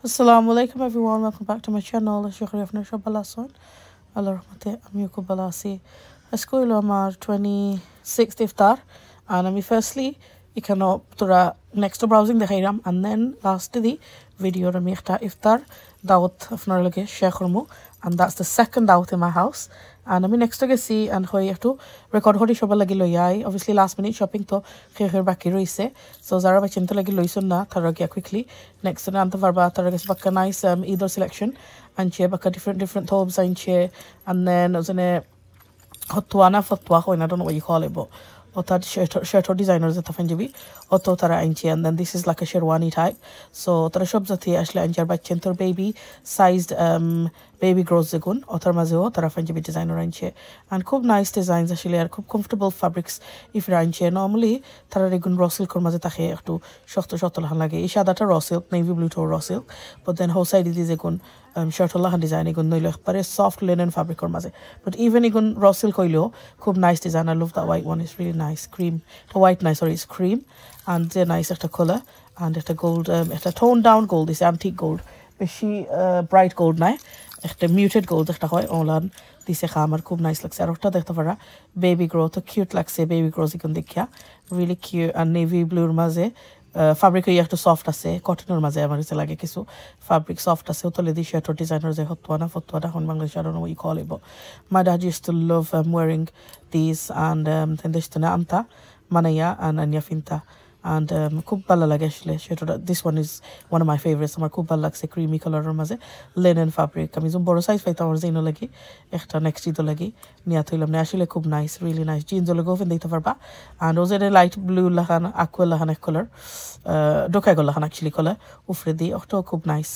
Assalamualaikum everyone, welcome back to my channel. Shukriya afna shabalason. Allah rahmate ami ko balasi. Asko ilo amar 26th iftar. And ami firstly, ikano tura next to browsing the khairam and then last the video rami iftar dawat afna lage share kormu. And that's the second dawat in my house. And আমি next আগে see and হই একটু record করি সবার লাগি লই I obviously last minute shopping তো খের বাকি রইছে so যারা বা চিন্তা লাগি লইছন না তারা গিয়া quickly next না আনতে পারবা তারা গেছে বাক্কা nice either selection আনছে বাক্কা different tops আনছে and then ওজনে হতওয়ানা ফতওয়া হয় না I don't know what you call it but or shirt or designers that fanjibi auto tara anchi and then this is like a sherwani type so tara shops that ashle anjar bachentor baby sized baby grows zegun otar mazeo tara fanjibi designer anche and खूब nice designs actually are खूब comfortable fabrics if you anche normally tara regun raw silk or maze takhe ekটু শক্ত শক্ত লাগান লাগে এই সাদাটা raw silk navy blue to raw silk but then whole side is egun shirt Allah design egun noile ekbare soft linen fabric or maze but even egun raw silk hoilo खूब nice design I love that white one it's really nice cream the white nice sorry it's cream and the nice একটা color and একটা gold একটা toned down gold is antique gold বেশি bright gold নাই একটা muted gold একটা হয় online দিছে আমার খুব নাইস লাগছে আর ওটা দেখতে পারা বেবি গ্রো তো কিউট লাগছে বেবি গ্রোজ ইকন দেখিয়া really cute and navy blue এর মাঝে fabric একটু সফট আছে কটনের মাঝে আমার কাছে লাগে কিছু fabric soft আছে ওতলে দি শার্ট ডিজাইনার যে হতওয়ানা এখন Bangladesh I don't know what you call it but my dad used to love wearing these and tendestana anta manaya and anya finta and খুব ভালো লাগে আসলে সেটা this one is one of my favorites আমার খুব ভালো লাগছে creamy color এর মাঝে linen fabric আমি যখন বড় সাইজ পাইতাম আমার যেন লাগি একটা নেক্সট ঈদ লাগি নিয়া থইলাম না আসলে খুব nice really nice jeans logo ফেন দিতে পারবা and ওজে লাইট ব্লু লাহান aqua লাহান এক কালার ডোকা গলা লাহান actually কালার উফরে দি ওটা খুব nice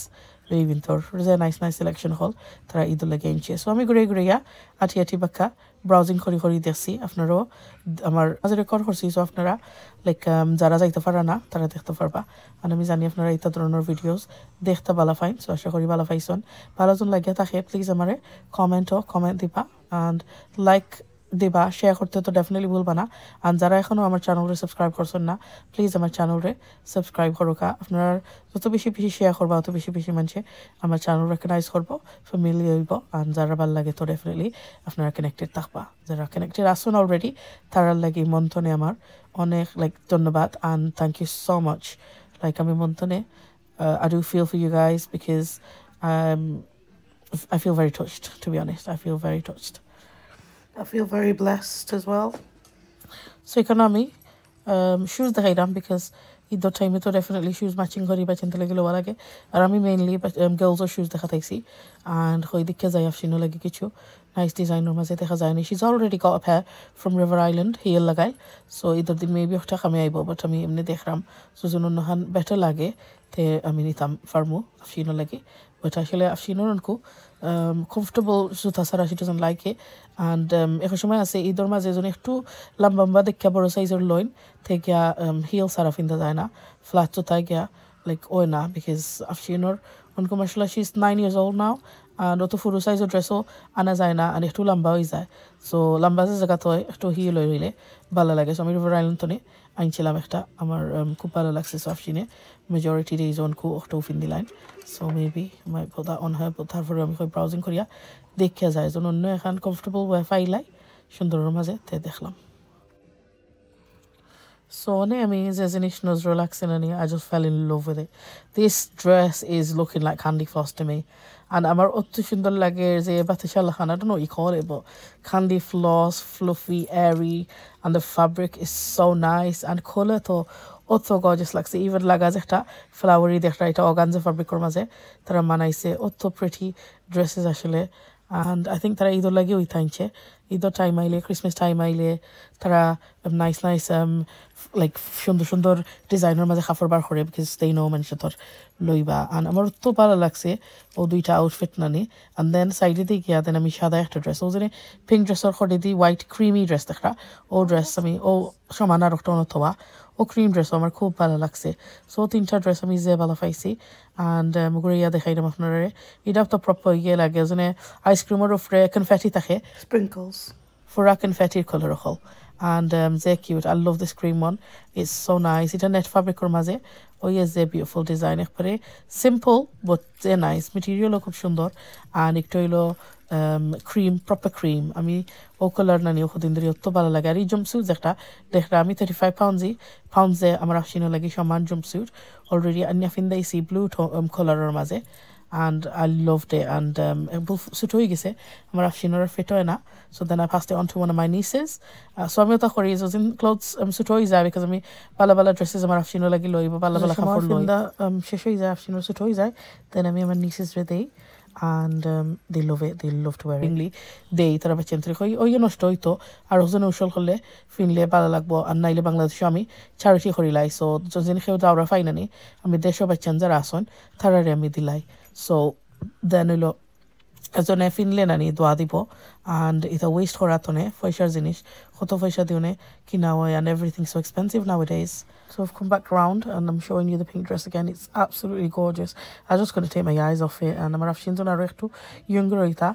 very winter is a nice selection hall tara idul lage enche so ami gure ya ati bakka browsing kori দেখছি আপনারা আমার আজকে রেকর্ড করছি সো আপনারা লাইক যারা যাইতে পারে না তারা দেখতে পারবা আর আমি জানি আপনারা এই ধরনের ভিডিওস দেখতে ভালো পাইন সো আশা করি ভালো পাইছেন ভালো যদি লাগে থাকে প্লিজ আমারে কমেন্ট দিবা and like দিবা শেয়ার করতে তো ডেফিনেটলি ভুলবা না আর যারা এখনো আমার চ্যানেলে সাবস্ক্রাইব করছেন না প্লিজ আমার চ্যানেলে সাবস্ক্রাইব করুকা আপনারা যত বেশি শেয়ার করবা তত বেশি মানুষে আমার চ্যানেল রেকগনাইজ করব ফ্যামিলি হইব আর যারা ভালো লাগে তো ডেফিনেটলি আপনারা কানেক্টেড থাকবা যারা কানেক্টেড আছেন অলরেডি তারা লাগি মন্তনে আমার অনেক লাইক ধন্যবাদ and thank you so much like আমি মন্তনে I do feel for you guys because I feel very touched to be honest I feel very touched I feel very blessed as well. So economy shoes dekhairam because either time to definitely shoes matching kori bachinte lagilo lage ar ami mainly girls or shoes dekhataisi and hoy dikke jay afshino lage kichu nice designer maze dekha jayni she's already got a pair from River Island heel lagai so either din maybe okta khame aibo but ami emne dekhram so jonno han better lage te ami nitam farmu afshino lage but actually afshino ranku comfortable juta sara she doesn't like it and এখন সময় আছে ঈদের মাঝে যখন একটু লম্বা দেখা বড় সাইজের লইন থেকে হিল সারা ফিনতে যায় না ফ্ল্যাট জুতা গিয়া লাইক ওই না বিকজ আফশিনোর উনকো মাশাআল্লাহ she is 9 years old now and অত ফুল সাইজের ড্রেসও আনা যায় না আর একটু লম্বা হয়ে যায় সো লম্বা যে জায়গা তো একটু হিল হইলে ভালো লাগে সো আমি রিভার আইল্যান্ড তো আনছিলাম একটা আমার খুব ভালো লাগছে সো আফশিনে মেজরিটি ডেজ অনকো একটু ফিন দিলাম so maybe might put that on her but তারপরে আমি কই ব্রাউজিং করিয়া দেখা যায় যেন অন্য এখন কমফর্টেবল ওয়াইফাই লাই সুন্দরের মাঝে তে দেখলাম so আমি যে জিনিস নজর লাগছে না I just fell in love with it this dress is looking like candy floss to me and আমার অত সুন্দর লাগে যে বাতিশাল খানা I don't know what you call it but candy floss fluffy airy and the fabric is so nice and color to অত gorgeous লাগছে even লাগা যে একটা ফ্লাওয়ারি দেখটা এটা অর্গানজা ফ্যাব্রিকের মাঝে তারা বানাইছে অত pretty dresses আসলে and I think তারা ঈদের লাগে ওই থাইছে ঈদের টাইম আইলে ক্রিসমাস টাইম আইলে তারা nice like সুন্দর ডিজাইনের মাঝে কাপড় বার করে because they know মানুষ তোর লইবা and আমার তো ভালো লাগছে ও দুইটা আউটফিট নানি and then সাইডে দিয়ে গিয়া দেন আমি সাদা একটা ড্রেস ও জেনে পিঙ্ক ড্রেসের করে দি হোয়াইট ক্রিমি ড্রেস দেখা ও ড্রেস আমি ও সমান আর একটা অনথবা ও ক্রিম ড্রেস আমার খুব ভালো লাগছে সো তিনটা ড্রেস আমি যে ভালো পাইছি and ঘুরে ইয়া দেখাইলাম আপনারা এটা তো প্রপার ইয়ে লাগে যেন আইসক্রিমের উপরে কনফেটি থাকে sprinkles for a confetti color hole and they're cute. I love this cream one. It's so nice. It's a net fabric or maze. Oh yes, they're beautiful design. Ekbare simple but they're nice. Material খুব সুন্দর and একটু হলো cream proper cream. আমি ও colour নানি ও দিন ধরে অত ভালো লাগে আর এই জাম্পস্যুট একটা দেখরা আমি 35 pounds এ আমার আসিনো লাগে সমান জাম্পস্যুট অলরেডি আন্না ফিন্দাইছি ব্লু কালারের মাঝে and I loved it and suit হয়ে গেছে আমার আফসিনোর ফিট হয় না so then I passed it on to one of my nieces so আমি ওটা করি so in clothes suit হয়ে যায় because আমি বালা dresses আমার আফসিনো লাগি লই বা বালা কাপড় লই শেষ হয়ে যায় আফসিনোর suit হয়ে যায় then আমি আমার nieces রে দেই and they love it. They love to wear it. They তারা বাচ্চাদের কই ওই নষ্ট হইতো আর ওজন উশল করলে ফিনলে ভালো লাগবো আর নাইলে বাংলাদেশে আমি চ্যারিটি করি লাই সো যদি কেউ দাওরা পাই নানি আমি দেশ বাচ্চান যারা আসন তারারে আমি দিলাই সো দেন হইলো এজনে ফিনলে নানি দোয়া দিব and এটা ওয়েস্ট করা তো নে পয়সার জিনিস কত পয়সা দিওনে কিনা হয় and everything so expensive nowadays. So I've come back round and I'm showing you the pink dress again. It's absolutely gorgeous. I'm just going to take my eyes off it and I'm afshin zona rektu younger ita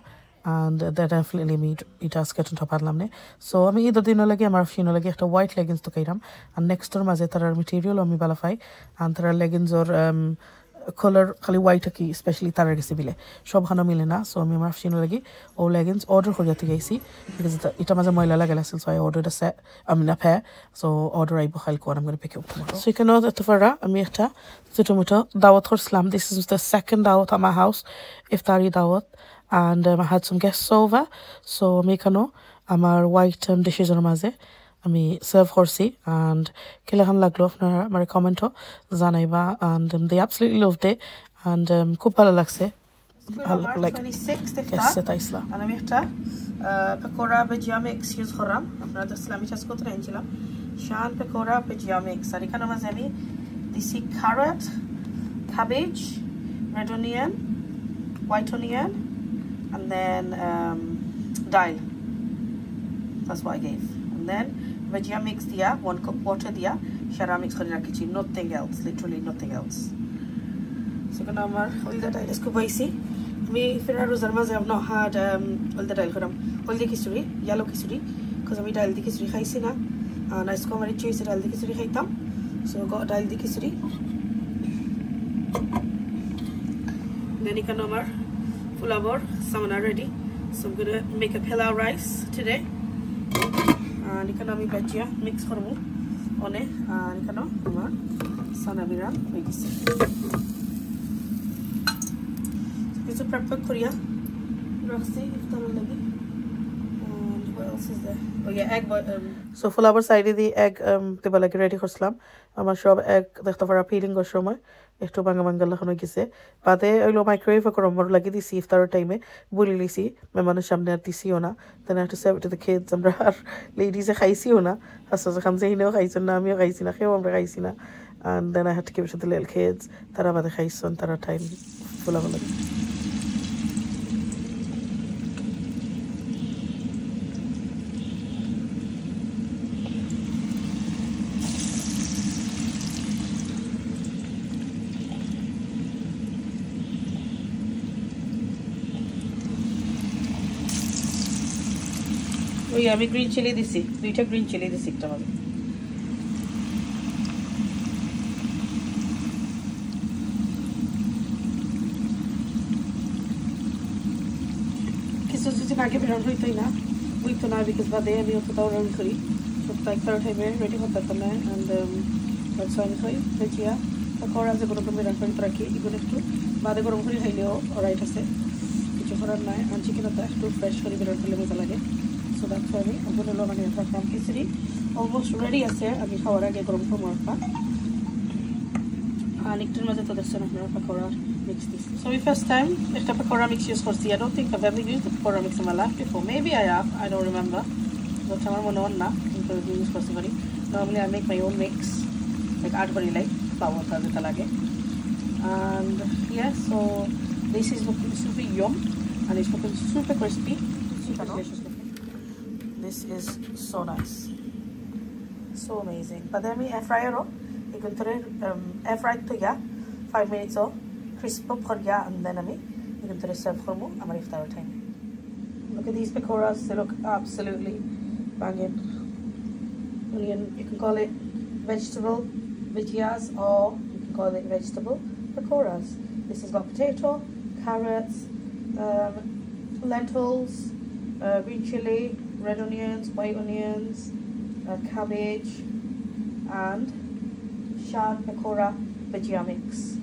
and that definitely made it has get on top adlamne. So আমি ঈদের দিন লাগে আমার afshin লাগে একটা white leggings তো কাইরাম and next এর মাঝে তার material আমি বালাফাই and তার leggings or color খালি white কি স্পেশালি তার গেছে বিলে সব খানা মিলে না সো আমি আমার afshin লাগে ও leggings order করে দিতে গেছি because এটা মাঝে ময়লা লাগে লাগছিল so I ordered a set I mean a pair so order আইবো কালকে I'm going to pick it up tomorrow. So you can know that তোরা আমি একটা ছোটমোটো দাওয়াত করছিলাম. This is the second দাওয়াত at my house iftari দাওয়াত and I had some guests over so আমি এখানে আমার white dishes এর মাঝে আমি সার্ভ করছি and কেমন লাগলো আপনারা আমার কমেন্টও জানাইবা and they absolutely loved it and খুব ভালো লাগছে like 26 ইফতার and আমি একটা pakora bhajia mix use করলাম আপনারা দেখছিলাম আমি চাষ করতে এনেছিলাম শান pakora bhajia mix আর এখানে মাঝে আমি দিছি carrot cabbage red onion white onion and then dal that's what I gave and then bhajia mix dia 1 cup water dia shara mix করে রাখছি nothing else literally nothing else so kana amar all the dal is kubaisi me fira rozar maze I've not had all the dal karam all the kisuri yellow kisuri because আমি dal di kisuri খাইছি না and I discovered choice dal di kisuri খাইতাম so got dal di kisuri then ikano amar fulabor samana ready so I'm going to make a pilau rice today and ikano ami bhajia mix korbo one and ikano amar sana biran hoi gise কিছু prep করিয়া রাখছি ইফতারের লাগি and what else is there oh yeah egg so fulabor side the egg তেবা লাগি ready করছিলাম আমার সব egg দেখতে পারা peeling করার সময় একটু ভাঙা ভাঙা লাগানো গেছে বাদে ওইলো মাইক্রোওয়েভ গরম লাগি দিছি ইফতারের টাইমে বলি লিছি মেহমানের সামনে আর দিছিও না then I have to serve it to the kids আমরা আর লেডিসে খাইছিও না আসলে খামছে হিনেও খাইছেন না আমিও খাইছি না কেউ আমরা খাইছি না and then I had to give it to the little kids তারা বাদে খাইছেন তারা টাইম ফুলাবো লাগে ওই আমি গ্রিন চিলি দিছি দুইটা গ্রিন চিলি দিছি একটা ভাবে কিছু কিছু আগে বেরোন হইতোই না হইতো না বিকজ বাদে আমি অতটাও রান করি সপ্তাহ একটা টাইমে রেডি করতে না অ্যান্ড আমি খাই ভেজিয়া করা যে গরম করে রাখি রাখি এগুলো একটু বাদে গরম করে খাইলেও রাইট আছে কিছু করার নাই আর চিকেনটা একটু ফ্রেশ করে বেরোন করলে মজা লাগে so that's why I'm going to load my from kisiri almost ready আছে আমি খাওয়ার আগে গরম করব একটা আর একটুর মধ্যে তো দেখছেন আপনারা pakora mix this so my first time একটা pakora mix use করছি I don't think I've ever used the pakora mix in my life before maybe I have I don't remember but আমার মনে হয় না কিন্তু use করতে পারি normally I make my own mix like add করি like flour টা যেটা লাগে and yeah so this is looking super yum and it's looking super crispy super delicious. This is so nice, so amazing. But then we air fryer ro, you can throw air fry to ya 5 minutes or crisp up for ya and then you can throw serve for mo. I'm iftar time. Look at these pakoras; they look absolutely banging. onion, you can call it vegetable bhajiyas, or you can call it vegetable pakoras. This has got potato, carrots, lentils, green chili, red onions, white onions, cabbage, and shad pakora bhajia mix.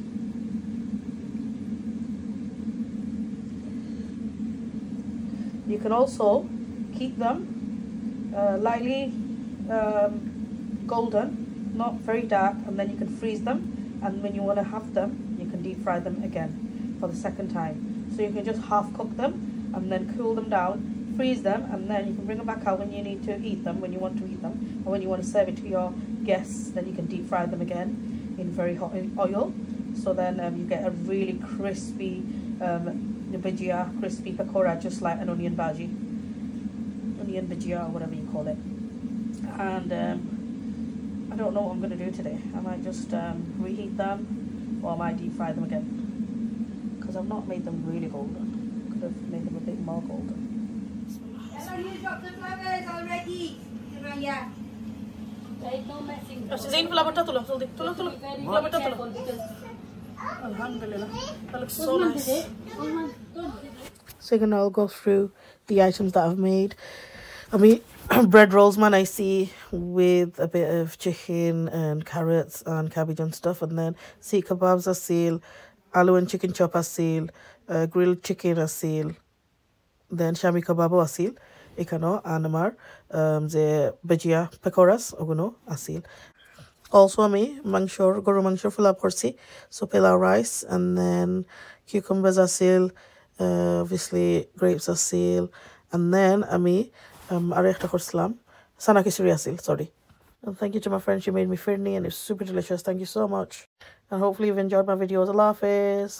You can also keep them lightly golden, not very dark, and then you can freeze them, and when you want to have them you can deep fry them again for the second time. So you can just half cook them and then cool them down, freeze them, and then you can bring them back out when you need to eat them, when you want to eat them, and when you want to serve it to your guests, then you can deep fry them again in very hot oil. So then you get a really crispy bhajia, crispy pakora, just like an onion bhaji, onion bhajia, or whatever you call it. And I don't know what I'm going to do today. I might just reheat them, or I might deep fry them again, because I've not made them really golden. Could have made them a bit more golden. You dropped the flowers already. Yeah. There is no messing. Alhamdulillah, that looks so nice. So again, I'll go through the items that I've made. I mean, bread rolls, man, I see, with a bit of chicken and carrots and cabbage and stuff, and then seekh kebabs asil, aloo and chicken chop asil, grilled chicken asil, then shami kebab asil, ikano anamar, the bhajia pakoras oguno asil. Also আমি গরু মাংস পোলাও করছি, so pilau rice, and then cucumbers asil, obviously grapes asil, and then আমি আরেকটা করছিলাম sana khichuri asil, sorry. And thank you to my friend, she made me firni and it's super delicious. Thank you so much, and hopefully you've enjoyed my videos. Allah Hafiz.